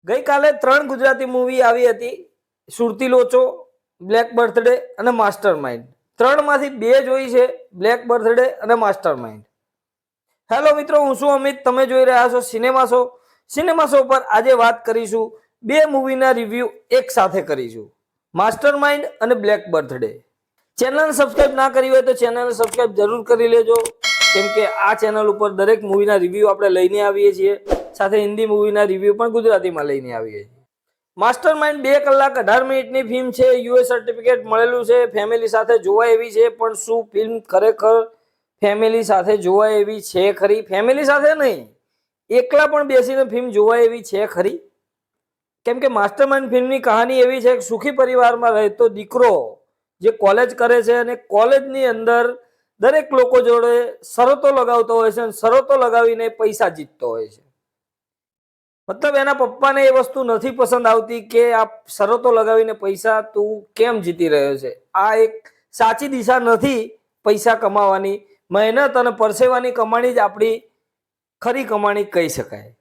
ગઈકાલે 3 ગુજરાતી મૂવી આવી હતી. સુરતી લોચો, બ્લેક બર્થડે અને માસ્ટરમાઇન્ડ. 3માંથી 2 જોઈ છે, બ્લેક બર્થડે અને માસ્ટરમાઇન્ડ. હેલો મિત્રો, હું છું અમિત. તમે જોઈ રહ્યા છો સિનેમા શો. સિનેમા શો પર આજે વાત કરીશું 2 મૂવીના રિવ્યુ એક સાથે કરીશું, માસ્ટરમાઇન્ડ અને બ્લેક બર્થડે. ચેનલ સબસ્ક્રાઇબ ના કરી હોય તો ચેનલ સબસ્ક્રાઇબ જરૂર કરી લેજો, કેમ કે આ ચેનલ ઉપર દરેક મૂવીના રિવ્યુ આપણે લઈને આવીએ છીએ. સાથે હિન્દી મૂવીના રિવ્યુ પણ ગુજરાતીમાં લઈને આવીએ છીએ. માસ્ટરમાઇન્ડ 2 કલાક 18 મિનિટની ફિલ્મ છે. યુએસ સર્ટિફિકેટ મળેલું છે. ફેમિલી સાથે જોવા એવી છે. પણ શું ફિલ્મ ખરેખર ફેમિલી સાથે જોવા એવી છે ખરી? ફેમિલી સાથે નહીં, એકલા પણ બેસીને ફિલ્મ જોવા એવી છે ખરી? કેમ કે માસ્ટરમાઇન્ડ ફિલ્મની કહાની એવી છે કે સુખી પરિવારમાં રહેતો દીકરો જે કોલેજ કરે છે અને કોલેજની અંદર દરેક લોકો જોડે શરતો લગાવતો હોય છે અને શરતો લગાવીને પૈસા જીતતો હોય છે. મતલબ એના પપ્પાને એ વસ્તુ નથી પસંદ આવતી કે આ શરતો લગાવીને પૈસા તું કેમ જીતી રહ્યો છે. આ એક સાચી દિશા નથી પૈસા કમાવાની. મહેનત અને પરસેવાની કમાણી જ આપણી ખરી કમાણી કહી શકાય.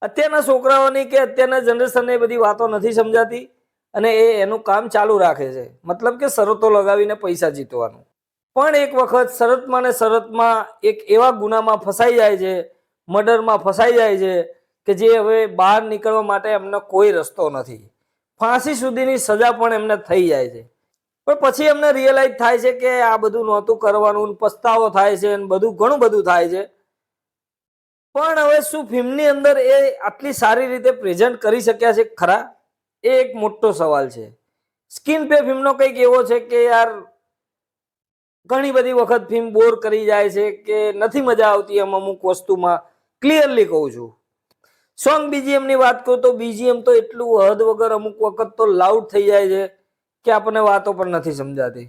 અત્યારના છોકરાઓની કે અત્યારના જનરેશનને એ બધી વાતો નથી સમજાતી અને એનું કામ ચાલુ રાખે છે. મતલબ કે શરતો લગાવીને પૈસા જીતવાનું. પણ એક વખત શરતમાં ને શરતમાં એક એવા ગુનામાં ફસાઈ જાય છે, મર્ડરમાં ફસાઈ જાય છે કે જે હવે બહાર નીકળવા માટે એમને કોઈ રસ્તો નથી. ફાંસી સુધીની સજા પણ એમને થઈ જાય છે. પણ પછી એમને રિયલાઇઝ થાય છે કે આ બધું નહોતું કરવાનું, પસ્તાવો થાય છે અને ઘણું બધું થાય છે. પણ હવે શું ફિલ્મની અંદર એ આટલી સારી રીતે પ્રેઝન્ટ કરી શક્યા છે ખરા? એ એક મોટો સવાલ છે. સ્ક્રીન પે ફિલ્મનો કંઈક એવો છે કે યાર ઘણી બધી વખત ફિલ્મ બોર કરી જાય છે કે નથી મજા આવતી એમ અમુક વસ્તુમાં. ક્લિયરલી કહું છું. સોંગ બીજીએમની વાત કરું તો બીજીએમ તો એટલું હદ વગર અમુક વખત તો લાઉડ થઈ જાય છે કે આપણને વાતો પણ નથી સમજાતી.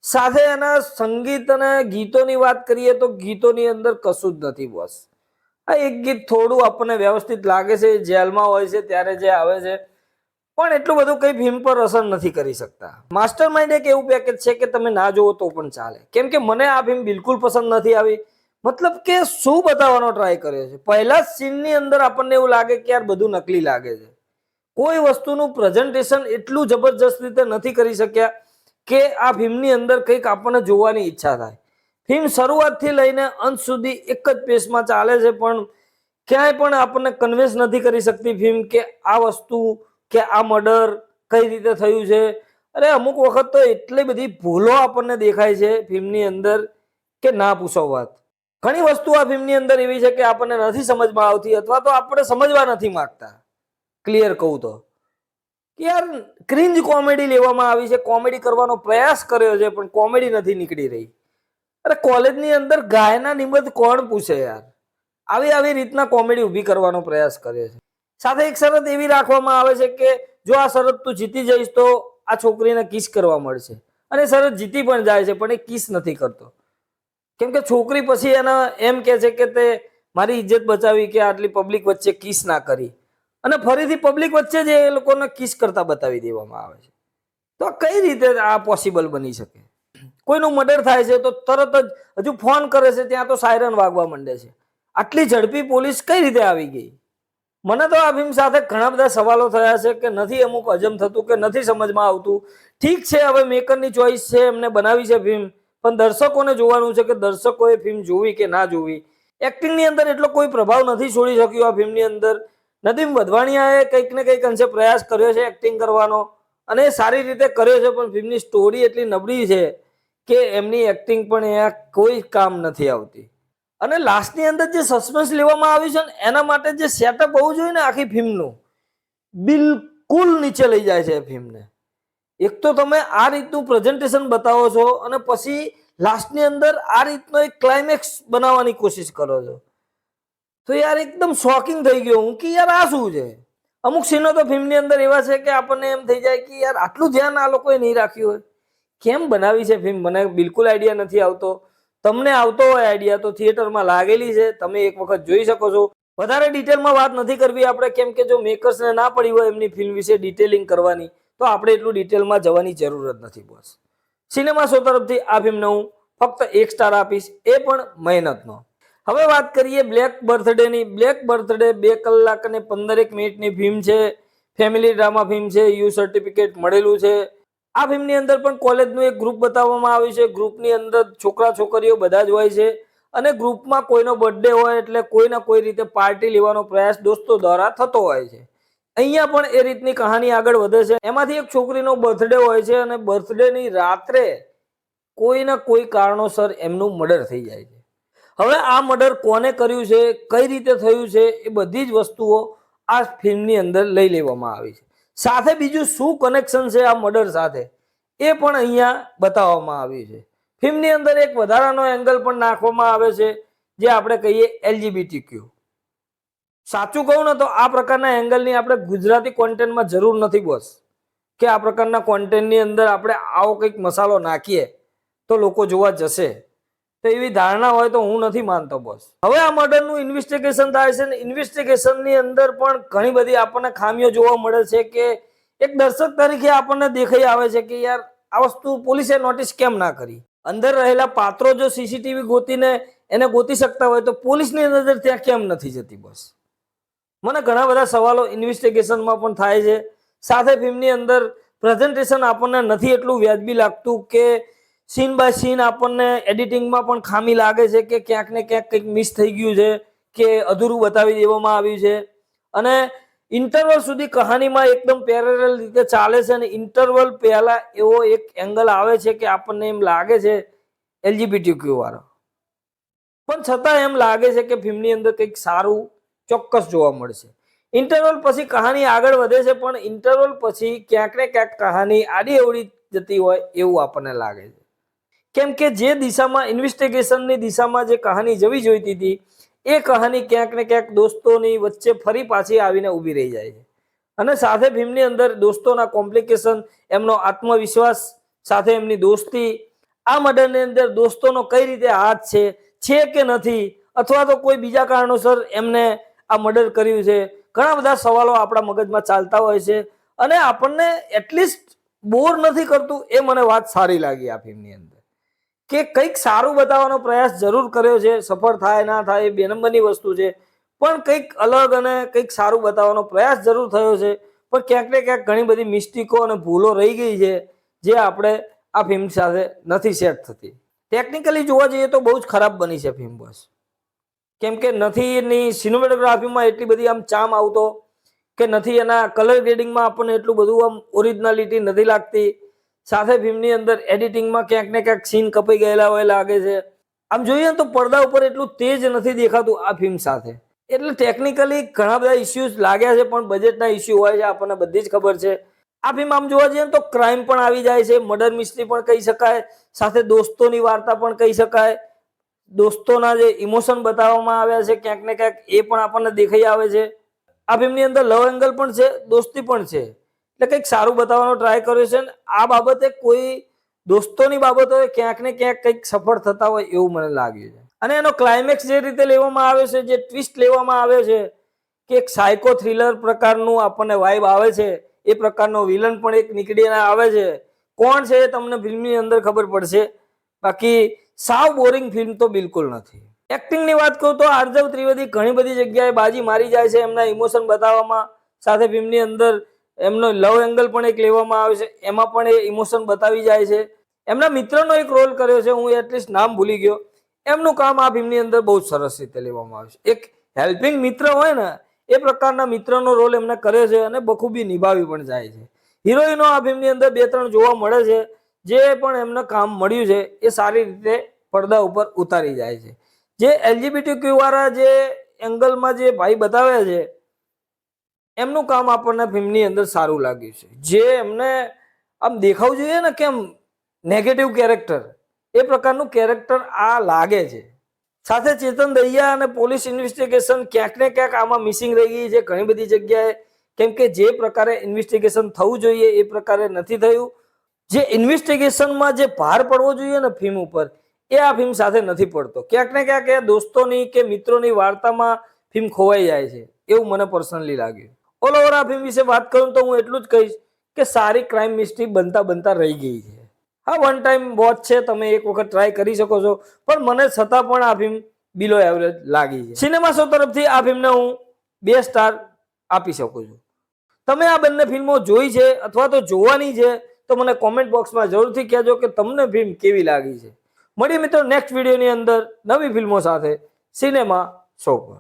સાથે એના સંગીત અને ગીતોની વાત કરીએ તો ગીતોની અંદર કશું જ નથી. બસ આ એક ગીત થોડું આપણને વ્યવસ્થિત લાગે છે, જેલમાં હોય છે ત્યારે જે આવે છે, પણ એટલું બધું કઈ ફિલ્મ પર અસર નથી કરી શકતા. માસ્ટરમાઇન્ડ એક એવું પેકેજ છે કે તમે ના જોવો તો પણ ચાલે. કેમ કે મને આ ફિલ્મ બિલકુલ પસંદ નથી આવી. મતલબ કે શું બતાવવાનો ટ્રાય કર્યો છે. પહેલા સીનની અંદર આપણને એવું લાગે કે યાર બધું નકલી લાગે છે. કોઈ વસ્તુનું પ્રેઝન્ટેશન એટલું જબરજસ્ત રીતે નથી કરી શક્યા કે આ ફિલ્મની અંદર કંઈક આપણને જોવાની ઈચ્છા થાય. ફિલ્મ શરૂઆતથી લઈને અંત સુધી એક જ પેસમાં ચાલે છે, પણ ક્યાંય પણ આપણને કન્વિન્સ નથી કરી શકતી ફિલ્મ કે આ વસ્તુ કે આ મર્ડર કઈ રીતે થયું છે. અરે અમુક વખત તો એટલી બધી ભૂલો આપણને દેખાય છે ફિલ્મની અંદર કે ના પૂછો વાત. ઘણી વસ્તુ આ ફિલ્મની અંદર એવી છે કે આપણને નથી સમજમાં આવતી અથવા તો આપણે સમજવા નથી માંગતા. ક્લિયર કહું તો યાર ક્રિંજ કોમેડી લેવામાં આવી છે. કોમેડી કરવાનો પ્રયાસ કર્યો છે પણ કોમેડી નથી નીકળી રહી. અરે કોલેજની અંદર ગાયના નિબંધ કોણ પૂછે યાર? આવી રીતના કોમેડી ઊભી કરવાનો પ્રયાસ કર્યો છે. સાથે એક શરત એવી રાખવામાં આવે છે કે જો આ શરત તું જીતી જઈશ તો આ છોકરીને કિસ કરવા મળશે. અને શરત જીતી પણ જાય છે પણ એ કિસ નથી કરતો. કેમ કે છોકરી પછી એના એમ કે છે કે તે મારી ઇજ્જત બચાવી કે આટલી પબ્લિક વચ્ચે કિસ ના કરી, અને ફરીથી પબ્લિક વચ્ચે જ એ લોકોને કિસ કરતા બતાવી દેવામાં આવે છે. તો કઈ રીતે આ પોસિબલ બની શકે? કોઈનું મર્ડર થાય છે તો તરત જ હજુ ફોન કરે છે ત્યાં તો સાયરન વાગવા માંડે છે. આટલી ઝડપી પોલીસ કઈ રીતે આવી ગઈ? મને તો આ ફિલ્મ સાથે ઘણા બધા સવાલો થયા છે કે નથી અમુક હજમ થતું કે નથી સમજમાં આવતું. ઠીક છે, હવે મેકરની ચોઈસ છે, એમને બનાવી છે ફિલ્મ, પણ દર્શકોને જોવાનું છે કે દર્શકોએ ફિલ્મ જોવી કે ના જોવી. એક્ટિંગની અંદર એટલો કોઈ પ્રભાવ નથી છોડી શક્યો આ ફિલ્મની અંદર. નદીમ વધવાણિયાએ કંઈક ને કંઈક અંશે પ્રયાસ કર્યો છે એક્ટિંગ કરવાનો અને એ સારી રીતે કર્યો છે, પણ ફિલ્મની સ્ટોરી એટલી નબળી છે કે એમની એક્ટિંગ પણ અહીંયા કોઈ કામ નથી આવતી. અને લાસ્ટની અંદર જે સસ્પેન્સ લેવામાં આવ્યું છે ને એના માટે જે સેટઅપ હોવું જોઈએ ને આખી ફિલ્મનું, બિલકુલ નીચે લઈ જાય છે ફિલ્મને. એક તો તમે આ રીતનું પ્રેઝન્ટેશન બતાવો છો અને પછી લાસ્ટની અંદર આ રીતનો એક ક્લાઇમેક્સ બનાવવાની કોશિશ કરો છો. તો યાર એકદમ શોકિંગ થઈ ગયો હું કે યાર આ શું છે. અમુક સીનો તો ફિલ્મની અંદર એવા છે કે આપણને એમ થઈ જાય કે યાર આટલું ધ્યાન આ લોકોએ નહીં રાખ્યું હોય. કેમ બનાવી છે ફિલ્મ મને બિલકુલ આઈડિયા નથી આવતો. તમને આવતો હોય આઈડિયા તો થિયેટરમાં લાગેલી છે, તમે એક વખત જોઈ શકો છો. વધારે ડિટેલમાં વાત નથી કરવી આપણે, કેમ કે જો મેકર્સને ના પડી હોય એમની ફિલ્મ વિશે ડિટેલિંગ કરવાની તો આપણે એટલું ડિટેલમાં જવાની જરૂર જ નથી. બસ સિનેમા શો તરફથી આ ફિલ્મને હું ફક્ત 1 સ્ટાર આપીશ, એ પણ મહેનતનો. હવે વાત કરીએ બ્લેક બર્થડેની. બ્લેક બર્થડે 2 કલાક અને 15 મિનિટની ફિલ્મ છે. ફેમિલી ડ્રામા ફિલ્મ છે, યુ સર્ટિફિકેટ મળેલું છે. આ ફિલ્મની અંદર પણ કોલેજનું એક ગ્રુપ બતાવવામાં આવ્યું છે. ગ્રુપની અંદર છોકરા છોકરીઓ બધા જ હોય છે અને ગ્રુપમાં કોઈનો બર્થડે હોય એટલે કોઈ ના કોઈ રીતે પાર્ટી લેવાનો પ્રયાસ દોસ્તો દ્વારા થતો હોય છે. અહીંયા પણ એ રીતની કહાની આગળ વધે છે. એમાંથી એક છોકરીનો બર્થડે હોય છે અને બર્થડેની રાત્રે કોઈ ના કોઈ કારણોસર એમનું મર્ડર થઈ જાય છે. હવે આ મર્ડર કોને કર્યું છે, કઈ રીતે થયું છે, એ બધી જ વસ્તુઓ આ ફિલ્મની અંદર લઈ લેવામાં આવી છે. સાથે બીજું શું કનેક્શન છે આ મર્ડર સાથે એ પણ અહીંયા બતાવવામાં આવ્યું છે. ફિલ્મની અંદર એક વધારાનો એંગલ પણ નાખવામાં આવે છે, જે આપણે કહીએ LGBTQ. સાચું કહું ને તો આ પ્રકારના એંગલની આપણે ગુજરાતી કોન્ટેન્ટમાં જરૂર નથી બોસ, કે આ પ્રકારના કોન્ટેન્ટની અંદર આપણે આવો કંઈક મસાલો નાખીએ તો લોકો જોવા જશે. તો એવી ધારણા હોય તો હું નથી માનતો બોસ. હવે આ મર્ડરનું ઇન્વેસ્ટિગેશન થાય છે ને ઇન્વેસ્ટિગેશનની અંદર પણ ઘણી બધી આપણને ખામીઓ જોવા મળે છે કે એક દર્શક તરીકે આપણને દેખાઈ આવે છે કે યાર આ વસ્તુ પોલીસે નોટિસ કેમ ના કરી. અંદર રહેલા પાત્રો જો સીસીટીવી ગોતીને એને ગોતી શકતા હોય તો પોલીસની નજર ત્યાં કેમ નથી જતી બોસ. મને ઘણા બધા સવાલો ઇન્વેસ્ટિગેશનમાં પણ થાય છે. સાથે ફિલ્મની અંદર પ્રેઝન્ટેશન આપણને નથી એટલું વ્યાજબી લાગતું કે સીન બાય સીન આપણને એડિટિંગમાં પણ ખામી લાગે છે કે ક્યાંક ને ક્યાંક કંઈક મિસ થઈ ગયું છે કે અધૂરું બતાવી દેવામાં આવ્યું છે. અને ઇન્ટરવલ સુધી કહાનીમાં એકદમ પેરેલલ રીતે ચાલે છે અને ઇન્ટરવલ પહેલા એવો એક એંગલ આવે છે કે આપણને એમ લાગે છે LGBTQ વાળો, પણ છતાં એમ લાગે છે કે ફિલ્મની અંદર કંઈક સારું ચોક્કસ જોવા મળશે. ઇન્ટરવલ પછી કહાની આગળ વધે છે, પણ ઇન્ટરવલ પછી ક્યાંક ને ક્યાંક કહાની આડી અવળી જતી હોય એવું આપણને લાગે છે. કેમ કે જે દિશામાં ઇન્વેસ્ટિગેશનની દિશામાં જે કહાની જવી જોઈતી હતી એ કહાની ક્યાંક ને ક્યાંક દોસ્તોની વચ્ચે ફરી પાછી આવીને ઊભી રહી જાય છે. અને સાથે ફિલ્મની અંદર દોસ્તોના કોમ્પ્લિકેશન, એમનો આત્મવિશ્વાસ, સાથે એમની દોસ્તી, આ મર્ડરની અંદર દોસ્તોનો કઈ રીતે હાથ છે કે નથી, અથવા તો કોઈ બીજા કારણોસર એમને આ મર્ડર કર્યું છે. ઘણા બધા સવાલો આપણા મગજમાં ચાલતા હોય છે અને આપણને એટલીસ્ટ બોર નથી કરતું, એ મને વાત સારી લાગી આ ફિલ્મની અંદર કે કંઈક સારું બતાવવાનો પ્રયાસ જરૂર કર્યો છે. સફળ થાય ના થાય એ બે નંબરની વસ્તુ છે, પણ કંઈક અલગ અને કંઈક સારું બતાવવાનો પ્રયાસ જરૂર થયો છે. પણ ક્યાંક ને ક્યાંક ઘણી બધી મિસ્ટેકો અને ભૂલો રહી ગઈ છે જે આપણે આ ફિલ્મ સાથે નથી સેટ થતી. ટેકનિકલી જોવા જઈએ તો બહુ જ ખરાબ બની છે ફિલ્મ બસ. કેમ કે નથી એની સિનેમેટોગ્રાફીમાં એટલી બધી આમ ચામ આવતો, કે નથી એના કલર ગ્રેડિંગમાં આપણને એટલું બધું આમ ઓરિજિનાલિટી નથી લાગતી. સાથે ફિલ્મની અંદર એડિટિંગમાં ક્યાંક ને ક્યાંક સીન કપાઈ ગયેલા હોય લાગે છે. આમ જોઈએ તો પડદા ઉપર એટલું તેજ નથી દેખાતું આ ફિલ્મ સાથે. એટલે ટેકનિકલી ઘણા બધા ઇસ્યુઝ લાગ્યા છે, પણ બજેટના ઇસ્યુ હોય છે, આપણને બધી જ ખબર છે. આ ફિલ્મ આમ જોવા જઈએ તો ક્રાઇમ પણ આવી જાય છે, મર્ડર મિસ્ટ્રી પણ કહી શકાય, સાથે દોસ્તોની વાર્તા પણ કહી શકાય. દોસ્તોના જે ઇમોશન બતાવવામાં આવ્યા છે ક્યાંક ને ક્યાંક એ પણ આપણને દેખાઈ આવે છે. આ ફિલ્મની અંદર લવ એંગલ પણ છે, દોસ્તી પણ છે, એટલે કંઈક સારું બતાવવાનો ટ્રાય કર્યો છે. આ બાબતે કોઈ દોસ્તોની બાબતો ક્યાંક ને ક્યાંક કંઈક સફળ થતા હોય એવું મને લાગ્યું છે. અને એનો ક્લાઇમેક્સ જે રીતે લેવામાં આવે છે, જે ટ્વિસ્ટ લેવામાં આવે છે કે એક સાયકો થ્રિલર પ્રકારનું આપણને વાઇબ આવે છે, એ પ્રકારનો વિલન પણ એક નીકળીને આવે છે. કોણ છે એ તમને ફિલ્મની અંદર ખબર પડશે. બાકી સાવ બોરિંગ ફિલ્મ તો બિલકુલ નથી. એક્ટિંગની વાત કરું તો આર્જવ ત્રિવેદી ઘણી બધી જગ્યાએ બાજી મારી જાય છે એમના ઇમોશન બતાવવામાં. સાથે ફિલ્મની અંદર એમનો લવ એંગલ પણ એક લેવામાં આવે છે, એમાં પણ એ ઇમોશન બતાવી જાય છે. એમના મિત્રનો એક રોલ કર્યો છે, હું એટલીસ્ટ નામ ભૂલી ગયો. એમનું કામ આ ફિલ્મની અંદર બહુ સરસ રીતે લેવામાં આવે છે. એક હેલ્પિંગ મિત્ર હોય ને એ પ્રકારના મિત્રનો રોલ એમને કરે છે અને બખૂબી નિભાવી પણ જાય છે. હિરોઈનો આ ફિલ્મની અંદર 2-3 જોવા મળે છે, જે પણ એમને કામ મળ્યું છે એ સારી રીતે પડદા ઉપર ઉતારી જાય છે. જે LGBTQ વાળા જે એંગલમાં જે ભાઈ બતાવ્યા છે એમનું કામ આપણને ફિલ્મની અંદર સારું લાગ્યું છે. જે એમને આમ દેખાવું જોઈએ ને કેમ નેગેટિવ કેરેક્ટર, એ પ્રકારનું કેરેક્ટર આ લાગે છે. સાથે ચેતન દહિયા અને પોલીસ ઇન્વેસ્ટિગેશન ક્યાંક ને ક્યાંક આમાં મિસિંગ રહી ગઈ છે ઘણી બધી જગ્યાએ. કેમ કે જે પ્રકારે ઇન્વેસ્ટિગેશન થવું જોઈએ એ પ્રકારે નથી થયું. જે ઇન્વેસ્ટિગેશનમાં જે ભાર પડવો જોઈએ ને ફિલ્મ ઉપર, એ આ ફિલ્મ સાથે નથી પડતો. ક્યાંક ને ક્યાંક એ દોસ્તોની કે મિત્રોની વાર્તામાં ફિલ્મ ખોવાઈ જાય છે એવું મને પર્સનલી લાગ્યું. ઓલ ઓવર આ ફિલ્મ વિશે વાત કરું તો હું એટલું જ કહીશ કે સારી ક્રાઇમ મિસ્ટ્રી બનતા રહી ગઈ છે. હા, વન ટાઈમ વોચ છે, તમે એક વખત ટ્રાય કરી શકો છો, પણ મને છતાં પણ આ ફિલ્મ બિલો એવરેજ લાગી છે. સિનેમા શો તરફથી આ ફિલ્મને હું 2 સ્ટાર આપી શકું છું. તમે આ બંને ફિલ્મો જોઈ છે અથવા તો જોવાની છે તો મને કોમેન્ટ બોક્સમાં જરૂરથી કહેજો કે તમને ફિલ્મ કેવી લાગી છે. મળીએ મિત્રો નેક્સ્ટ વિડીયોની અંદર નવી ફિલ્મો સાથે સિનેમા શો પર.